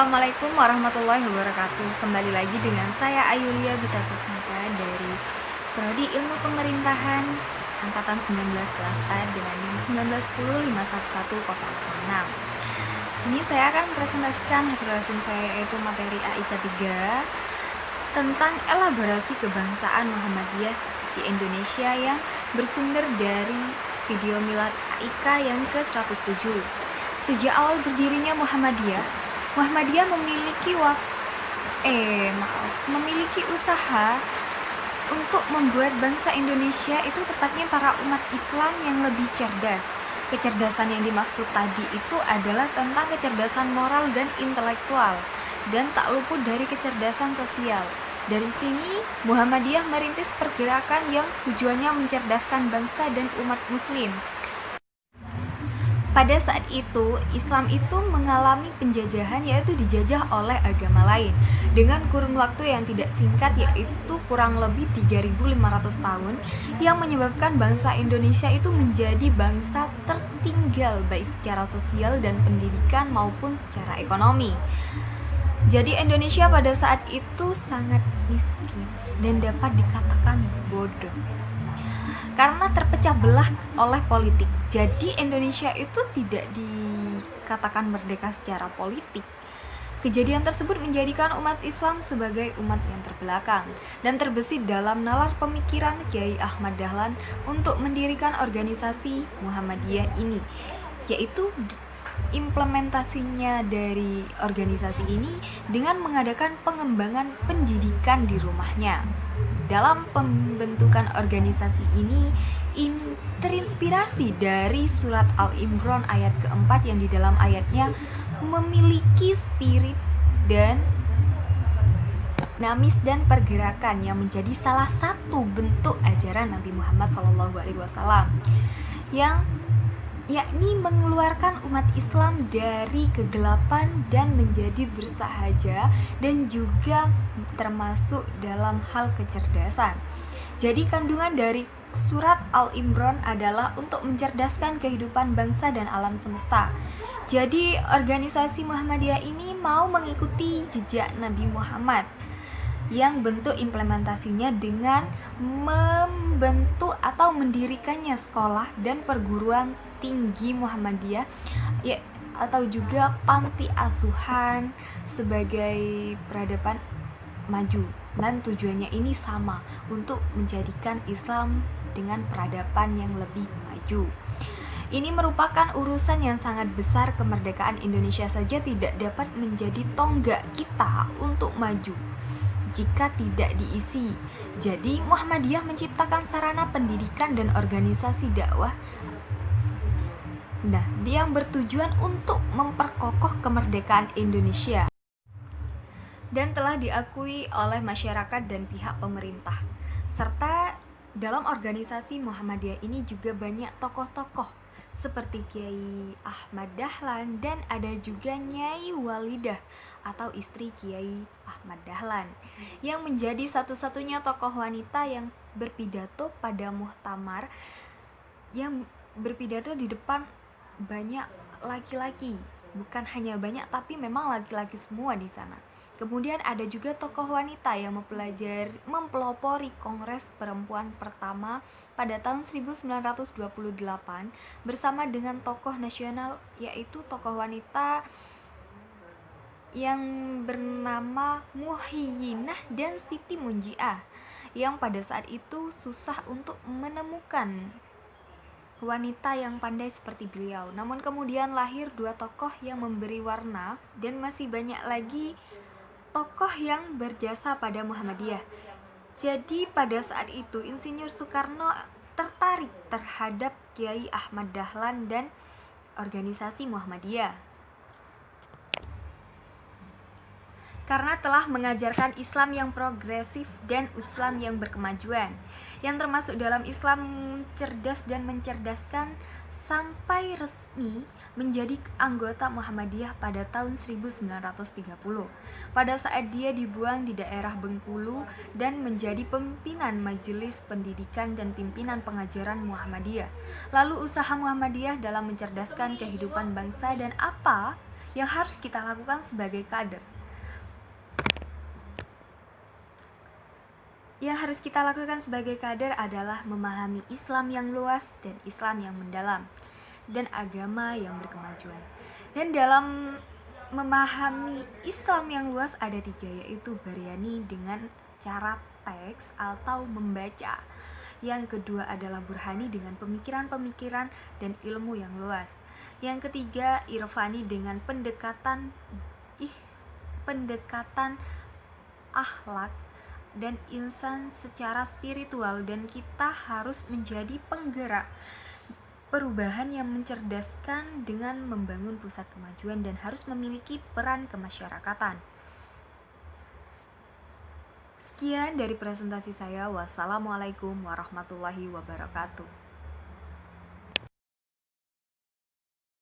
Assalamualaikum warahmatullahi wabarakatuh. Kembali lagi dengan saya Ayulia Bitasasmita dari Prodi Ilmu Pemerintahan Angkatan 19 kelas A dengan NIM 1910511006. Sini saya akan presentasikan hasil resume saya, yaitu materi AIK 3 tentang elaborasi kebangsaan Muhammadiyah di Indonesia yang bersumber dari video milad AIK yang ke-107. Sejak awal berdirinya Muhammadiyah memiliki usaha untuk membuat bangsa Indonesia itu, tepatnya para umat Islam, yang lebih cerdas. Kecerdasan yang dimaksud tadi itu adalah tentang kecerdasan moral dan intelektual, dan tak luput dari kecerdasan sosial. Dari sini, Muhammadiyah merintis pergerakan yang tujuannya mencerdaskan bangsa dan umat Muslim. Pada saat itu, Islam itu mengalami penjajahan, yaitu dijajah oleh agama lain dengan kurun waktu yang tidak singkat, yaitu kurang lebih 3.500 tahun, yang menyebabkan bangsa Indonesia itu menjadi bangsa tertinggal baik secara sosial dan pendidikan maupun secara ekonomi. Jadi Indonesia pada saat itu sangat miskin dan dapat dikatakan bodoh karena terpecah belah oleh politik. Jadi Indonesia itu tidak dikatakan merdeka secara politik. Kejadian tersebut menjadikan umat Islam sebagai umat yang terbelakang dan terbesit dalam nalar pemikiran Kiai Ahmad Dahlan untuk mendirikan organisasi Muhammadiyah ini, yaitu implementasinya dari organisasi ini dengan mengadakan pengembangan pendidikan di rumahnya. Dalam pembentukan organisasi ini terinspirasi dari surat Al-Imran ayat keempat, yang di dalam ayatnya memiliki spirit dan dinamis dan pergerakan yang menjadi salah satu bentuk ajaran Nabi Muhammad SAW, yang yakni mengeluarkan umat Islam dari kegelapan dan menjadi bersahaja, dan juga termasuk dalam hal kecerdasan. Jadi kandungan dari surat Al-Imran adalah untuk mencerdaskan kehidupan bangsa dan alam semesta. Jadi organisasi Muhammadiyah ini mau mengikuti jejak Nabi Muhammad, yang bentuk implementasinya dengan membentuk atau mendirikannya sekolah dan perguruan tinggi Muhammadiyah, atau juga panti asuhan sebagai peradaban maju. Dan tujuannya ini sama, untuk menjadikan Islam dengan peradaban yang lebih maju. Ini merupakan urusan yang sangat besar. Kemerdekaan Indonesia saja tidak dapat menjadi tonggak kita untuk maju jika tidak diisi. Jadi Muhammadiyah menciptakan sarana pendidikan dan organisasi dakwah yang bertujuan untuk memperkokoh kemerdekaan Indonesia, dan telah diakui oleh masyarakat dan pihak pemerintah. Serta dalam organisasi Muhammadiyah ini juga banyak tokoh-tokoh seperti Kiai Ahmad Dahlan, dan ada juga Nyai Walidah atau istri Kiai Ahmad Dahlan, yang menjadi satu-satunya tokoh wanita yang berpidato pada muktamar, yang berpidato di depan banyak laki-laki. Bukan hanya banyak, tapi memang laki-laki semua di sana. Kemudian ada juga tokoh wanita yang mempelopori Kongres Perempuan pertama pada tahun 1928 bersama dengan tokoh nasional, yaitu tokoh wanita yang bernama Muhyiddinah dan Siti Munjiah, yang pada saat itu susah untuk menemukan wanita yang pandai seperti beliau. Namun kemudian lahir dua tokoh yang memberi warna, dan masih banyak lagi tokoh yang berjasa pada Muhammadiyah. Jadi pada saat itu Insinyur Soekarno tertarik terhadap Kiai Ahmad Dahlan dan organisasi Muhammadiyah, karena telah mengajarkan Islam yang progresif dan Islam yang berkemajuan, yang termasuk dalam Islam cerdas dan mencerdaskan, sampai resmi menjadi anggota Muhammadiyah pada tahun 1930, pada saat dia dibuang di daerah Bengkulu dan menjadi pimpinan Majelis Pendidikan dan pimpinan pengajaran Muhammadiyah. Lalu usaha Muhammadiyah dalam mencerdaskan kehidupan bangsa dan apa yang harus kita lakukan sebagai kader. Yang harus kita lakukan sebagai kader adalah memahami Islam yang luas dan Islam yang mendalam, dan agama yang berkemajuan. Dan dalam memahami Islam yang luas ada 3, yaitu Baryani dengan cara teks atau membaca. Yang kedua adalah Burhani dengan pemikiran-pemikiran dan ilmu yang luas. Yang ketiga Irfani dengan pendekatan akhlak dan insan secara spiritual, dan kita harus menjadi penggerak perubahan yang mencerdaskan dengan membangun pusat kemajuan dan harus memiliki peran kemasyarakatan. Sekian dari presentasi saya. Wassalamualaikum warahmatullahi wabarakatuh.